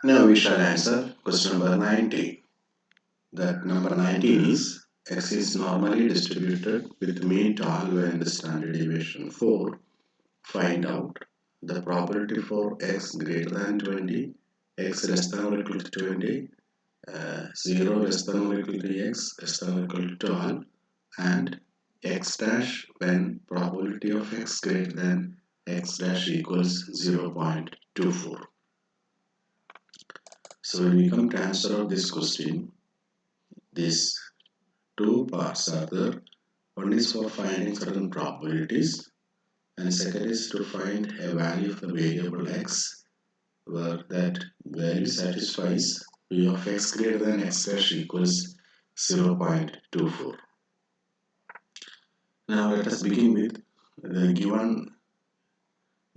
Now we shall answer question number 19. That number 19 is x is normally distributed with mean tall and standard deviation 4. Find out the probability for x greater than 20, x less than or equal to 20, 0 less than or equal to x less than or equal to 12, and x dash when probability of x greater than x dash equals 0.24. So when we come to answer of this question, these two parts are there. One is for finding certain probabilities, and second is to find a value of the variable x where that value satisfies p of x greater than x dash equals 0.24. Now let us begin with the given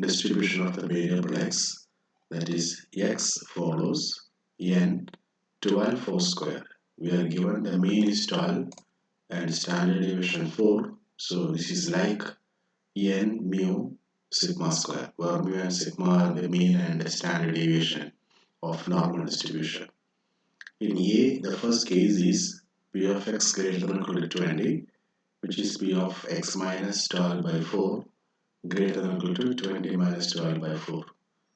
distribution of the variable x, that is x follows n 12 4 square. We are given the mean is 12 and standard deviation 4, so this is like n mu sigma square, where mu and sigma are the mean and standard deviation of normal distribution. In A, the first case is p of x greater than or equal to 20, which is p of x minus 12 by 4 greater than or equal to 20 minus 12 by 4.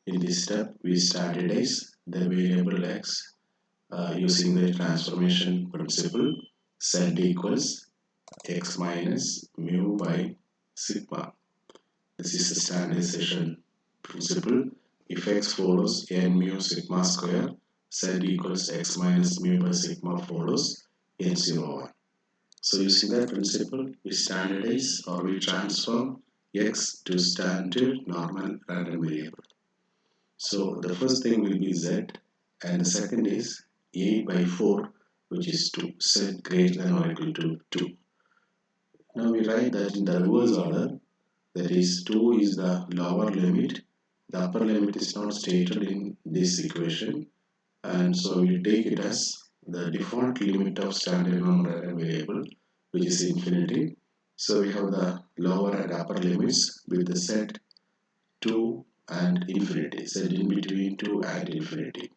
In this step, we standardize the variable x using the transformation principle. Z equals x minus mu by sigma. This is the standardization principle. If x follows n mu sigma square, Z equals x minus mu by sigma follows n01. So using that principle, we standardize or we transform x to standard normal random variable. So the first thing will be z, and the second is 8 by 4, which is 2, z greater than or equal to 2. Now we write that in the reverse order, that is 2 is the lower limit, the upper limit is not stated in this equation, and so we take it as the default limit of standard normal random variable, which is infinity. So we have the lower and upper limits with the set 2 and infinity, set in between 2 and infinity.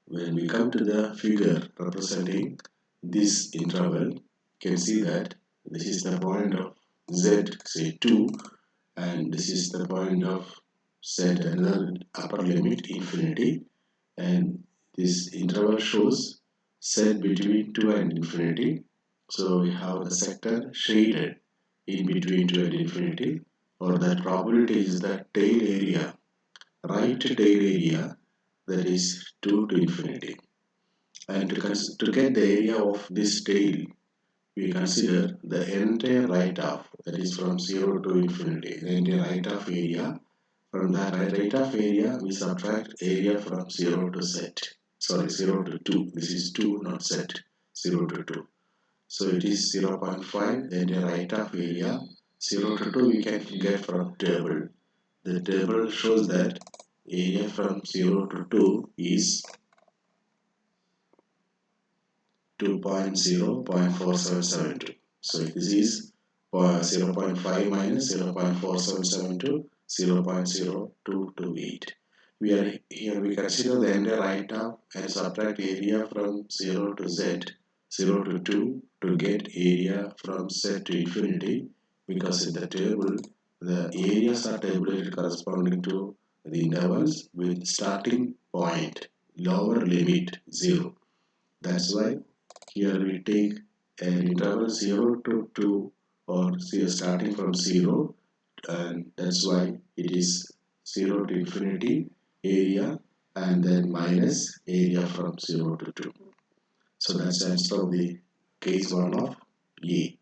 When we come to the figure representing this interval, you can see that this is the point of z, say 2, and this is the point of z, another upper limit, infinity, and this interval shows z between 2 and infinity. So we have the sector shaded in between 2 and infinity, or that probability is the tail area, right tail area, that is 2 to infinity. And to get the area of this tail, we consider the entire right half, that is from 0 to infinity, the entire right half area. From that right half area, we subtract area from 0 to z. Sorry, 0 to 2. This is 2, not z. 0 to 2. So it is 0.5, then the right half area. 0 to 2 we can get from table. The table shows that area from 0 to 2 is 2.0.4772. So this is 0.5 minus 0.4772, 0.0228. We consider the entire right half and subtract area from 0 to z, 0 to 2 to get area from z to infinity, because in the table the areas are tabulated corresponding to the intervals with starting point lower limit 0. That's why here we take an interval 0 to 2, or starting from 0, and that's why it is 0 to infinity area and then minus area from 0 to 2. So that's the answer of the case 1 of A.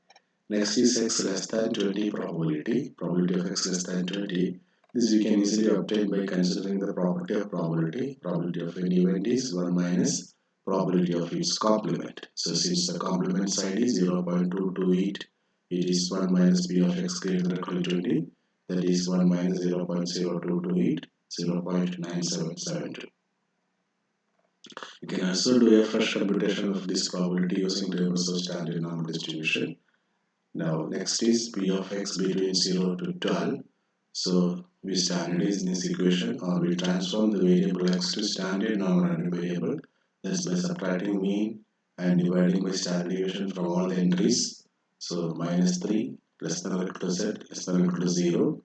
Next is x less than 20 probability. Probability of x less than 20. This we can easily obtain by considering the property of probability. Probability of any event is 1 minus probability of its complement. So since the complement side is 0.228, it is 1 minus p of x greater than or equal to 20. That is 1 minus 0.0228, 0.9772. You can also do a fresh computation of this probability using tables of standard normal distribution. Now next is p of x between 0 to 12. So we standardize this equation, or we transform the variable x to standard normal random variable. That's by subtracting mean and dividing by standard deviation from all the entries. So minus 3 less than or equal to z less than or equal to 0.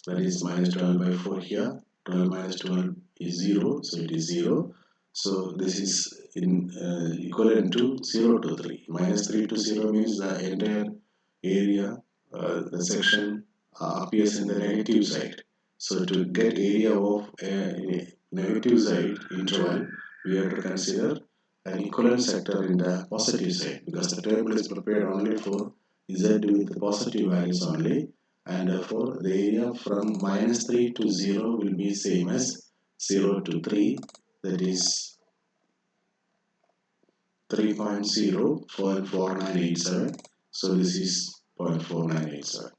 That is minus 12 by 4 here. 12 minus 12 is 0, so it is 0. So this is in equivalent to 0 to 3. Minus 3 to 0 means the entire area, the section appears in the negative side. So to get area of a negative side interval, we have to consider an equivalent sector in the positive side, because the table is prepared only for z with positive values only, and therefore the area from minus 3 to 0 will be same as 0 to 3, that is 3.04987. So this is 0.4987.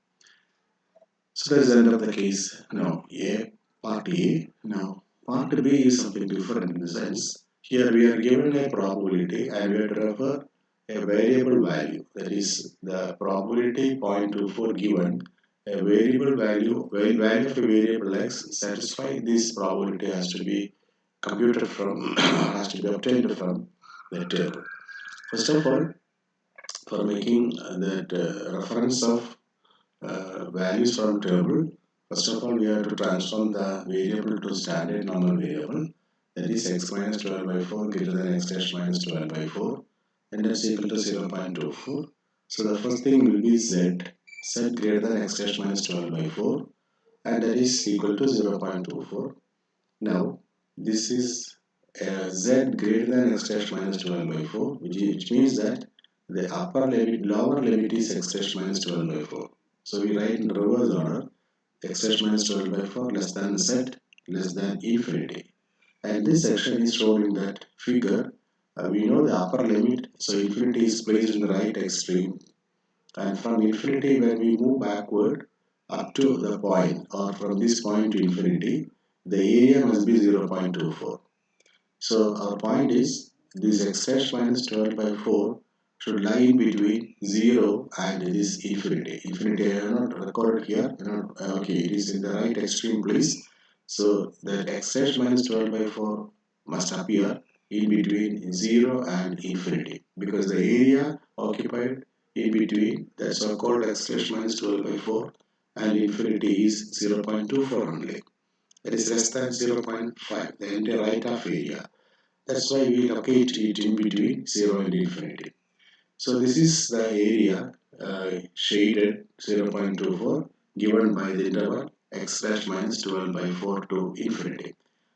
So that is the end of the case. Now, part A. Now, part B is something different in the sense. Here we are given a probability and we have to refer a variable value. That is the probability 0.24 given a variable value, value of a variable x satisfy this probability has to be computed from, has to be obtained from the table. First of all, for making that reference of values from table, first of all we have to transform the variable to standard normal variable, that is x minus 12 by 4 greater than x dash minus 12 by 4, and that's equal to 0.24. So the first thing will be z greater than x dash minus 12 by 4, and that is equal to 0.24. Now this is z greater than x dash minus 12 by 4, which means that the lower limit is x dash minus 12 by 4. So we write in reverse order, x dash minus 12 by 4 less than z less than infinity. And this section is shown in that figure. We know the upper limit, so infinity is placed in the right extreme. And from infinity, when we move backward up to the point, or from this point to infinity, the area must be 0.24. So our point is this x dash minus 12 by 4 should lie in between 0 and this infinity. Infinity I have not recorded here. Okay, it is in the right extreme place. So that x dash minus 12 by 4 must appear in between 0 and infinity, because the area occupied in between, that's called x dash minus 12 by 4, and infinity is 0.24 only. That is less than 0.5, the entire right half area. That's why we locate it in between 0 and infinity. So this is the area shaded 0.24 given by the interval x dash minus 12 by 4 to infinity.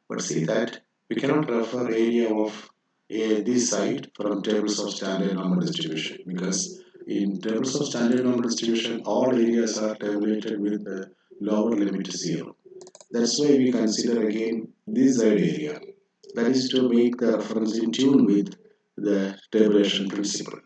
But see that we cannot refer area of this side from tables of standard normal distribution, because in tables of standard normal distribution all areas are tabulated with the lower limit to 0. That's why we consider again this side area. That is to make the reference in tune with the tabulation principle.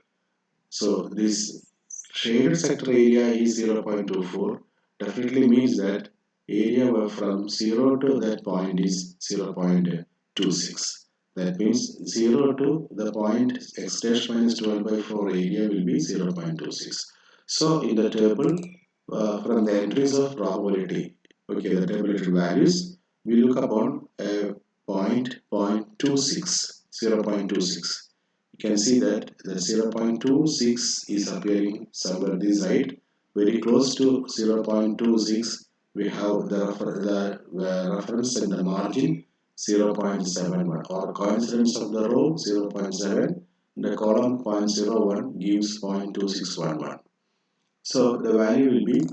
So this shaded sector area is 0.24, definitely means that area from 0 to that point is 0.26. That means 0 to the point x dash minus 12 by 4 area will be 0.26. So in the table, from the entries of probability, okay, the tabulated values, we look upon a point 0.26, 0.26. You can see that the 0.26 is appearing somewhere this side. Very close to 0.26, we have the reference in the margin 0.71, or coincidence of the row 0.7, the column 0.01 gives 0.2611. So the value will be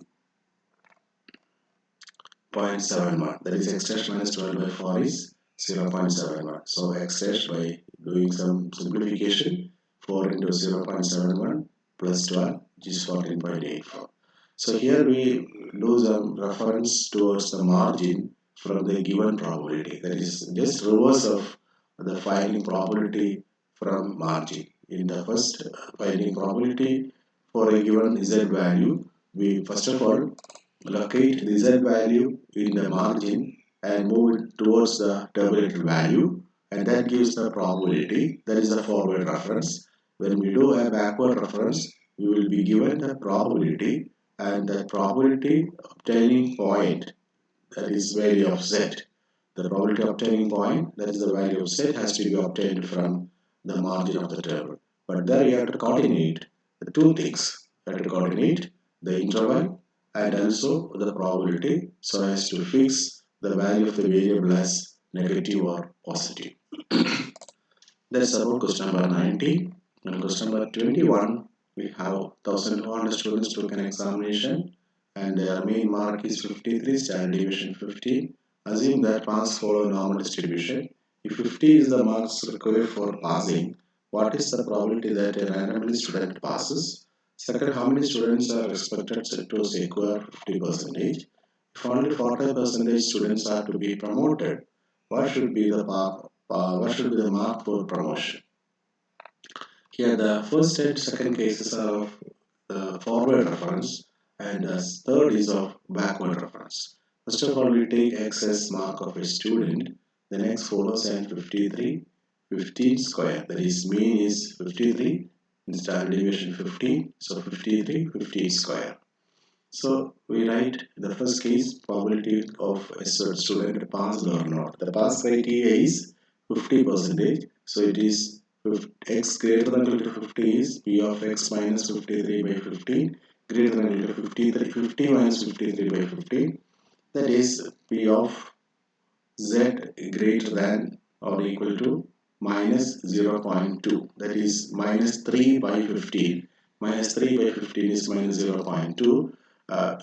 0.71, that is x dash minus 12 by 4 is 0.71. So x dash, by doing some simplification, 4 into 0.71 plus 12, which is 14.84. So here we do some reference towards the margin from the given probability. That is just reverse of the finding probability from margin. In the first finding probability for a given z value, we first of all locate the z value in the margin and move it towards the tabulated value, and that gives the probability. That is the forward reference. When we do a backward reference, we will be given the probability, and the probability obtaining point that is value of z. The probability of obtaining point, that is the value of z, has to be obtained from the margin of the table. But there you have to coordinate the two things. You have to coordinate the interval and also the probability so as to fix the value of the variable as negative or positive. That's about question number 90. And question number 21, we have 1200 students took an examination and their mean mark is 53, standard deviation 15. Assume that marks follow normal distribution. If 50 is the marks required for passing, what is the probability that a randomly student passes? Second, how many students are expected to secure 50%? If only 40% students are to be promoted, what should be the mark for promotion? Here the first and second cases are of forward reference and the third is of backward reference. First of all, we take excess mark of a student. The next follows and 53, 15 square. That is mean is 53, standard deviation 15. So 53, 15 square. So we write the first case probability of a student passed or not. The pass criteria is 50%. So it is x greater than equal to 50 is p of x minus 53 by 15 greater than equal to 53, 50 minus 53 by 15. That is p of z greater than or equal to minus 0.2. That is minus 3 by 15. Minus 3 by 15 is minus 0.2.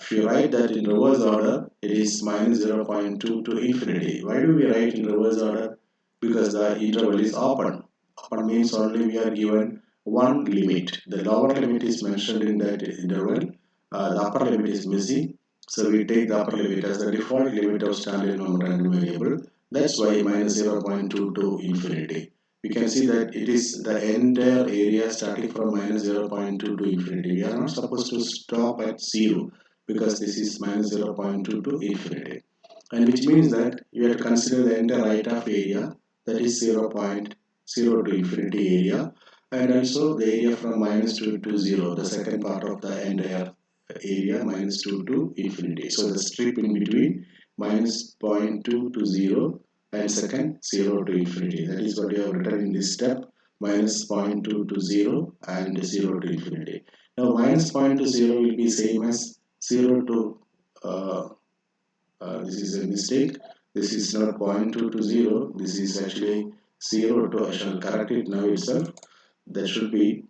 If you write that in reverse order, it is minus 0.2 to infinity. Why do we write in reverse order? Because the interval is open. Open means only we are given one limit. The lower limit is mentioned in that interval. The upper limit is missing. So we take the upper limit as the default limit of standard normal random variable. That's why minus 0.2 to infinity. We can see that it is the entire area starting from minus 0.2 to infinity. We are not supposed to stop at 0 because this is minus 0.2 to infinity. And which means that you have to consider the entire right half area, that is 0.0 to infinity area, and also the area from minus 2 to 0, the second part of the entire area minus 2 to infinity. So the strip in between minus 0.2 to 0 and second 0 to infinity. That is what we have written in this step, minus 0.2 to 0 and 0 to infinity. Now minus 0.2 to 0 will be same as 0 to this is a mistake. This is not 0.2 to 0. This is actually 0 to, I shall correct it now itself. That should be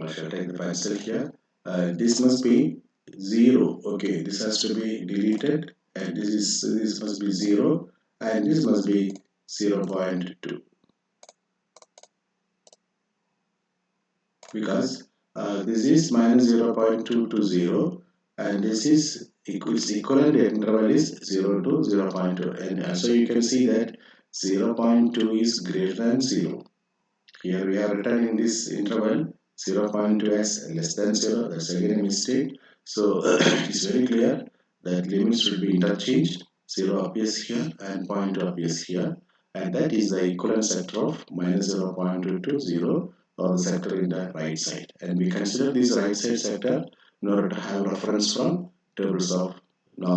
I shall take the pencil here. This must be 0. Okay, this has to be deleted, and this must be 0, and this must be 0.2 because this is minus 0.2 to 0, and this is equivalent interval is 0 to 0.2, and so you can see that 0.2 is greater than 0. Here we have written in this interval 0.2 as less than 0. That's again a mistake. So it is very clear that limits should be interchanged. 0 appears here and 0.2 appears here. And that is the equivalent sector of minus 0.2 to 0, or the sector in the right side. And we consider this right side sector in order to have reference from tables of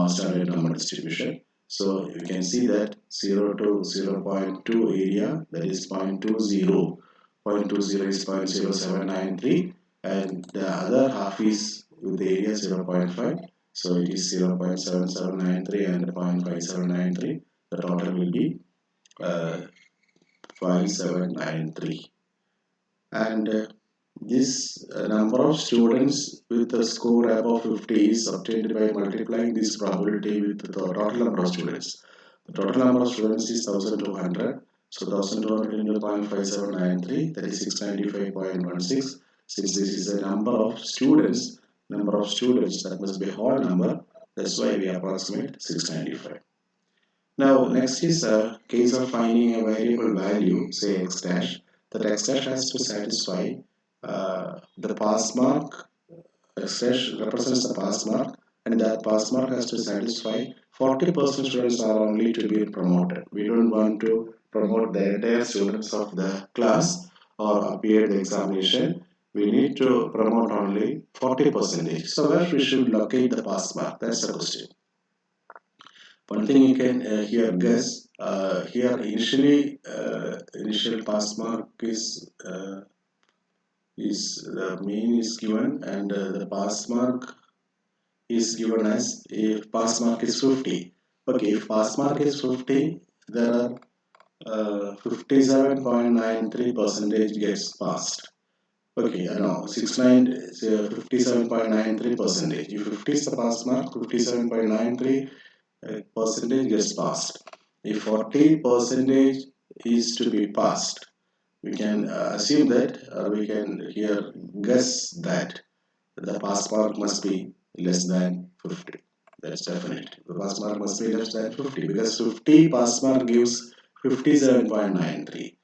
standard normal distribution. So you can see that 0 to 0.2 area, that is 0.20. 0.20 is 0.0793, and the other half is with the area 0.5, so it is 0.7793 and 0.5793. The total will be 5793. And this number of students with a score above 50 is obtained by multiplying this probability with the total number of students. The total number of students is 1200. So 1200 into 0.5793, that is 695.16. Since this is a number of students, that must be a whole number. That's why we approximate 695. Now next is a case of finding a variable value, say x dash. That x dash has to satisfy the pass mark. X dash represents the pass mark and that pass mark has to satisfy 40% students are only to be promoted. We don't want to promote the entire students of the class or appear the examination. We need to promote only 40%. So where we should locate the pass mark? That's the question. One thing you can here guess, here initially initial pass mark is the mean is given, and the pass mark is given as if pass mark is 50. Okay, if pass mark is 50, there are 57.93 percentage gets passed. Okay, no, 57.93 percentage. If 50 is the pass mark, 57.93 percentage gets passed. If 40 percentage is to be passed, we can assume that, we can here guess that the pass mark must be less than 50. That's definite. The pass mark must be less than 50 because 50 pass mark gives 57.93.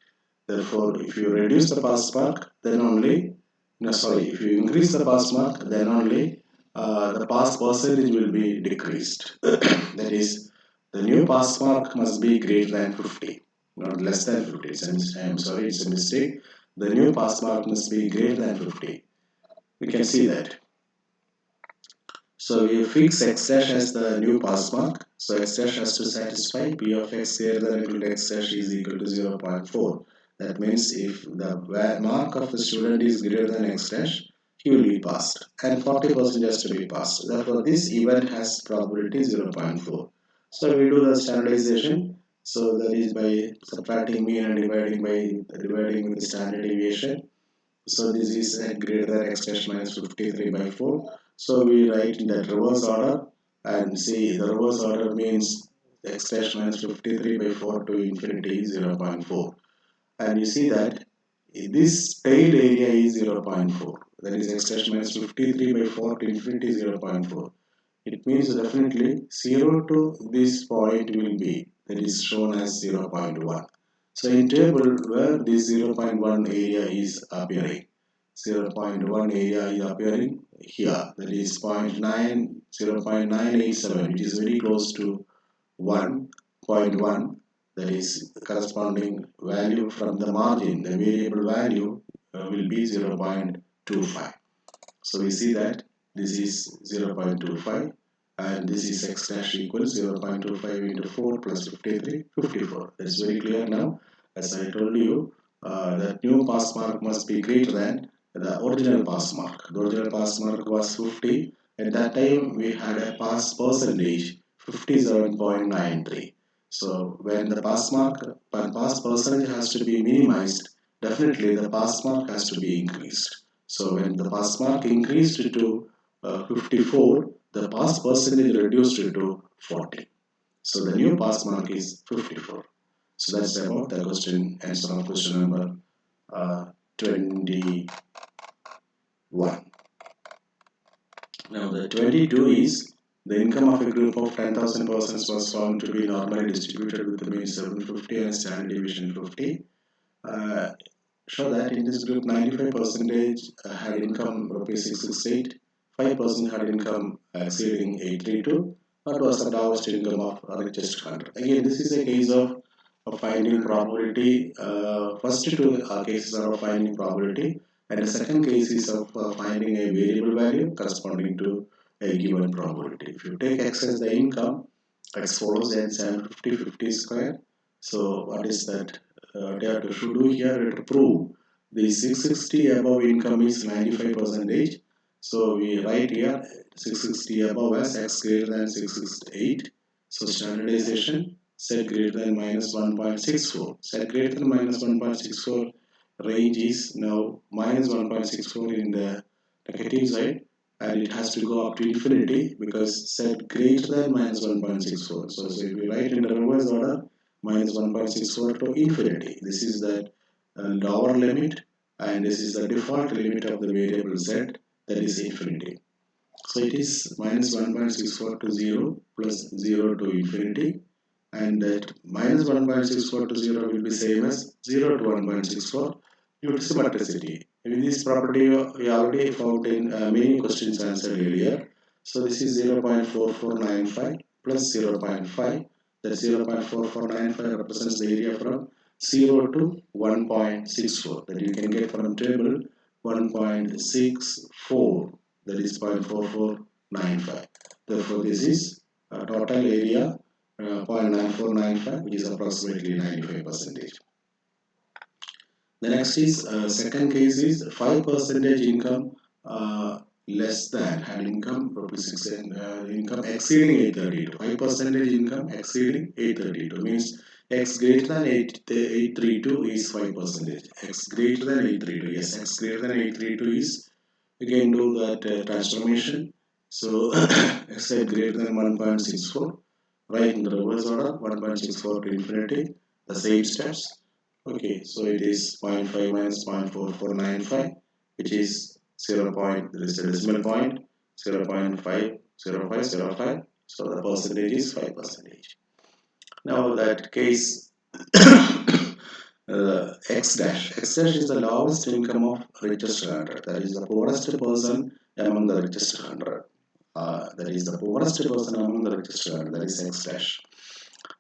Therefore, if you reduce the pass mark, then only, no, sorry, if you increase the pass mark, then only the pass percentage will be decreased. That is, the new pass mark must be greater than 50, not less than 50. I'm sorry, it's a mistake. The new pass mark must be greater than 50. We can see that. So we fix x dash as the new pass mark. So x dash has to satisfy p of x greater than or equal to x dash is equal to 0.4. That means if the mark of the student is greater than x dash, he will be passed, and 40% has to be passed. Therefore, this event has probability 0.4. So we do the standardization. So that is by subtracting mean and dividing with the standard deviation. So this is greater than x dash minus 53 by 4. So we write in the reverse order, and see the reverse order means x dash minus 53 by 4 to infinity 0.4. And you see that this tail area is 0.4. That is x dash minus 53 by 4 to infinity 0.4. It means definitely 0 to this point will be, that is shown as 0.1. So in table where this 0.1 area is appearing, 0.1 area is appearing here, that is 0.987, which is very close to 1.1, that is corresponding value from the margin, the variable value will be 0.25. So we see that this is 0.25, and this is x dash equals 0.25 into 4 plus 53, 54. That's very clear now. As I told you, that new pass mark must be greater than the original pass mark. The original pass mark was 50. At that time, we had a pass percentage 57.93. So when the pass percentage has to be minimized, definitely the pass mark has to be increased. So when the pass mark increased to 54, the pass percentage reduced to 40. So the new pass mark is 54. So that's about the question, answer of question number 21. Now the 22 is the income of a group of 10,000 persons was found to be normally distributed with the mean 750 and standard deviation 50. Show that in this group 95% had income rupees 668, 5% had income exceeding 832, but was the lowest income of richest 100. Again, this is a case of finding probability. First two cases are of finding probability, and the second case is of finding a variable value corresponding to a given probability. If you take x as the income, x follows then 750, 50 square. So what is that? They have to do here to prove the 660 above income is 95%. So we write here 660 above as x greater than 668. So standardization, set greater than minus 1.64. Set greater than minus 1.64 range is now minus 1.64 in the negative side, and it has to go up to infinity because set greater than minus 1.64. So if we write in the reverse order, minus 1.64 to infinity. This is the lower limit, and this is the default limit of the variable z, that is infinity. So it is minus 1.64 to 0 plus 0 to infinity, and that minus 1.64 to 0 will be same as 0 to 1.64 due to symmetricity. In this property we already found in many questions answered earlier. So this is 0.4495 plus 0.5. That 0.4495 represents the area from 0 to 1.64. That you can get from table 1.64. That is 0.4495. Therefore, this is total area 0.9495, which is approximately 95%. The next is second case is 5% income less than had income rupees 6 income exceeding 832. 5% income exceeding 832 means x greater than 832 is 5%. X greater than 832, yes, x greater than 832 is, again do that transformation. So x greater than 1.64, right in the reverse order, 1.64 to infinity, the same steps. Okay, so it is zero point 0.5 minus 0.4495, which is 0. There is a decimal point, 0.50505. So the percentage is 5%. Now that case, X dash. X dash is the lowest income of richest 100. That is the poorest person among the richest 100. That is the poorest person among the richest 100. That is X dash.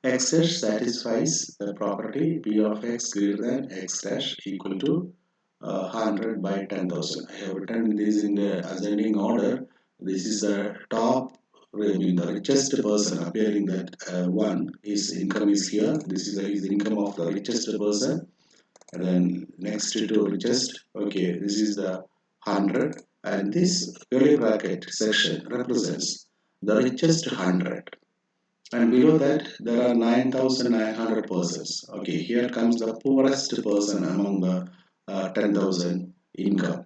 X dash satisfies the property P of X greater than X dash equal to 100 by 10,000. I have written this in the ascending order. This is the top, I mean the richest person appearing that one, his income is here. This is his income of the richest person. And then next to richest, okay, this is the 100. And this curly bracket section represents the richest 100. And below that, there are 9,900 persons. Okay, here comes the poorest person among the 10,000 income.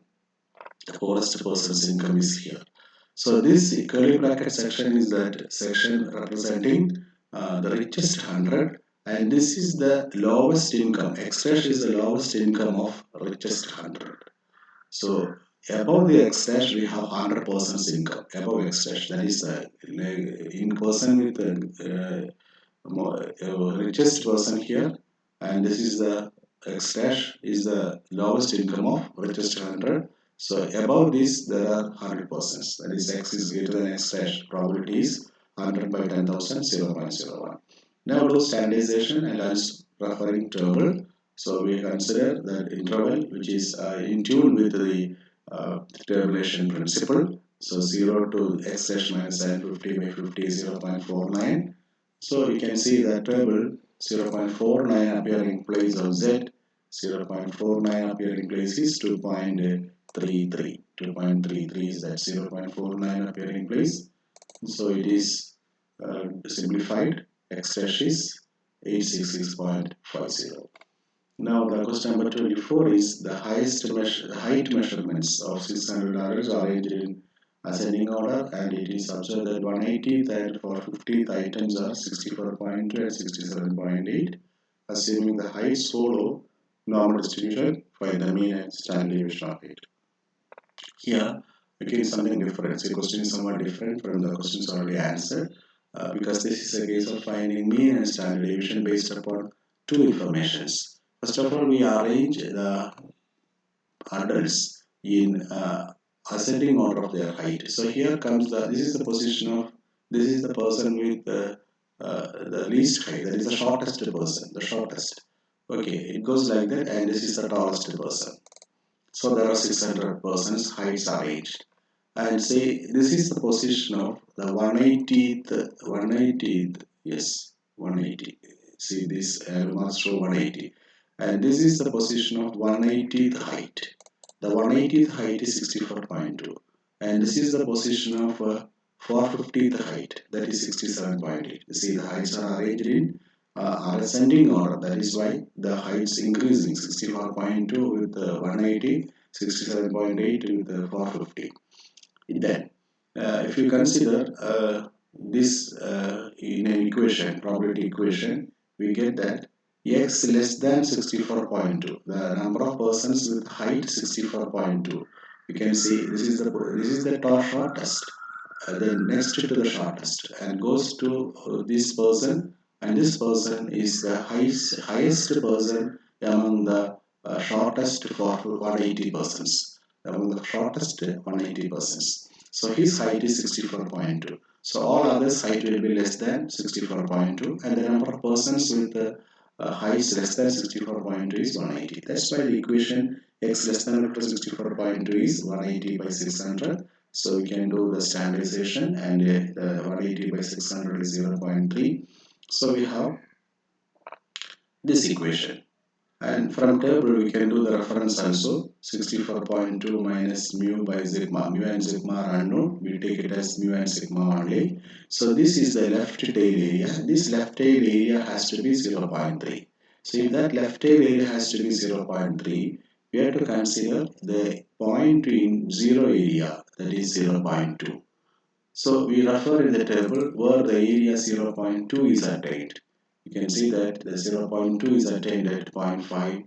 The poorest person's income is here. So this curly bracket section is that section representing the richest 100, and this is the lowest income. X dash is the lowest income of richest 100. So above the X dash we have 100 persons income. Above X dash, that is in person with richest person here, and this is the X dash is the lowest income of richest 100. So above this there are 100 persons, that is X is greater than X dash, probability is 100 by 10,000, 0.01. Now do standardization and I'm referring table. So we consider that interval which is in tune with the tabulation principle. So 0 to X dash minus sin 50 by 50 is 0.49. So we can see that table 0.49 appearing place of Z, 0.49 appearing place is 2.33. 2.33 is that 0.49 appearing place. So it is simplified. X dash is 866.50. Now the question number 24 is the height measurements of 600 ladders are arranged in ascending order, and it is observed that 180th and 450th items are 64.2 and 67.8. Assuming the heights follow normal distribution, find the mean and standard deviation of it. Here, again something different. The question is somewhat different from the questions already answered because this is a case of finding mean and standard deviation based upon two informations. First of all, we arrange the adults in ascending order of their height. So here comes this is the position of, this is the person with the least height, that is the shortest person, the shortest. Okay, it goes like that, and this is the tallest person. So there are 600 persons heights arranged. And say this is the position of the 180th, yes, 180. See this must show 180. And this is the position of 180th height. The 180th height is 64.2. And this is the position of 450th height, that is 67.8. You see the heights are arranged in ascending order. That is why the heights increasing, 64.2 with 180, 67.8 with 450. Then, if you consider this in an equation, probability equation, we get that x less than 64.2, the number of persons with height 64.2. You can see this is the top shortest, then next to the shortest, and goes to this person, and this person is the highest person among the shortest for 180 persons. Among the shortest 180 persons. So his height is 64.2. So all others' height will be less than 64.2, and the number of persons with heights less than 64.2 is 180. That's why the equation x less than or equal to 64.2 is 180 by 600. So we can do the standardization, and the 180 by 600 is 0.3. So we have this equation. And from table we can do the reference also. 64.2 minus mu by sigma. Mu and sigma are unknown. We take it as mu and sigma only. So this is the left tail area. This left tail area has to be 0.3. So if that left tail area has to be 0.3, we have to consider the point in 0 area, that is 0.2. So we refer in the table where the area 0.2 is attained. You can see that the 0.2 is attained at 0.52.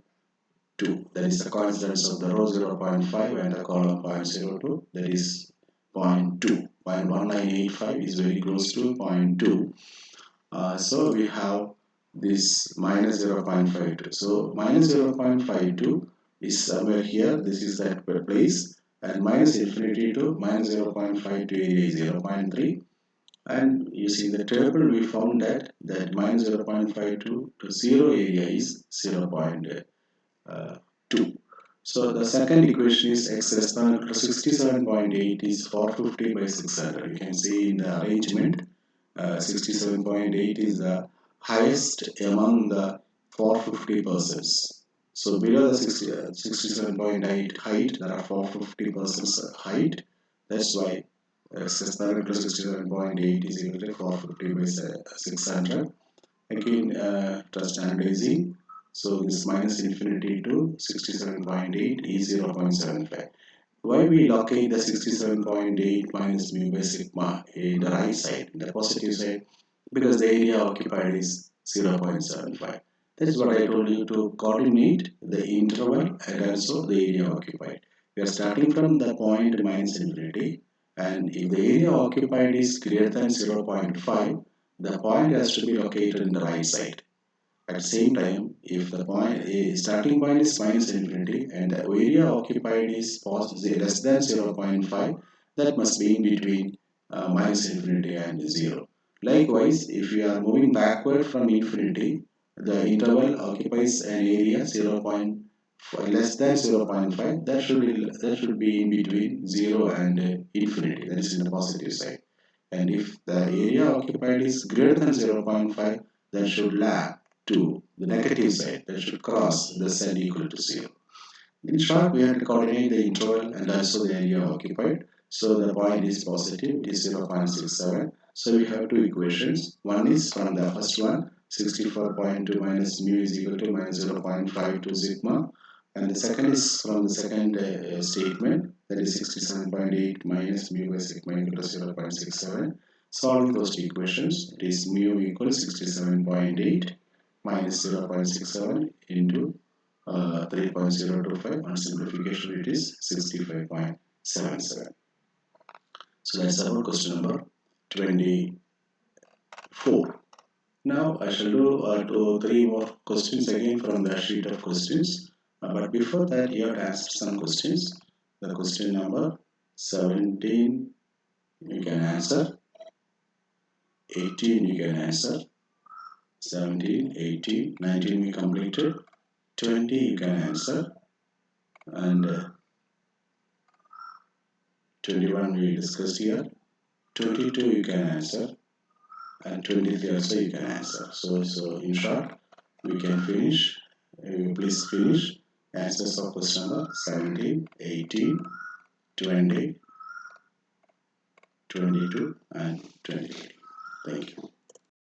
That is the coincidence of the row 0.5 and the column 0.02. That is 0.2. 0.1985 is very close to 0.2. So we have this minus 0.52. So minus 0.52 is somewhere here. This is that place. And minus infinity to minus 0.52 area is 0.3. And using the table we found that minus 0.52 to 0 area is 0.2. So the second equation is x less than or equal to 67.8 is 450 by 600. You can see in the arrangement 67.8 is the highest among the 450 persons. So below the 67.8 height, there are 450 persons height. That's why x less than or equal to 67.8 is equal to 450 by 600. Again, standardizing. So this minus infinity to 67.8 is 0.75. Why we locate the 67.8 minus mu by sigma in the right side, in the positive side? Because the area occupied is 0.75. That's what I told you, to coordinate the interval and also the area occupied. We are starting from the point minus infinity, and if the area occupied is greater than 0.5, the point has to be located in the right side. At the same time, if the starting point is minus infinity and the area occupied is less than 0.5, that must be in between minus infinity and 0. Likewise, if we are moving backward from infinity, the interval occupies an area 0.5 less than 0.5. That should be in between 0 and infinity. That is in the positive side. And if the area occupied is greater than 0.5, that should lie to the negative side, that should cross the z equal to 0. In short, we have to coordinate the interval and also the area occupied. So the point is positive, it is 0.67. So we have two equations. One is from the first one, 64.2 minus mu is equal to minus 0.52 sigma. And the second is from the second statement, that is 67.8 minus mu by sigma equal to 0.67. Solving those two equations, it is mu equals 67.8 minus 0.67 into 3.025. On simplification, it is 65.77. So that's our question number 24. Now I shall do 3 more questions again from the sheet of questions. But before that, you have to ask some questions. The question number 17 you can answer, 18 you can answer, 17, 18, 19 we completed, 20 you can answer, and 21 we discussed here, 22 you can answer, and 23 also you can answer. So in short, we can finish. Please finish answers of question number 17, 18, 20, 22, and 23. Thank you.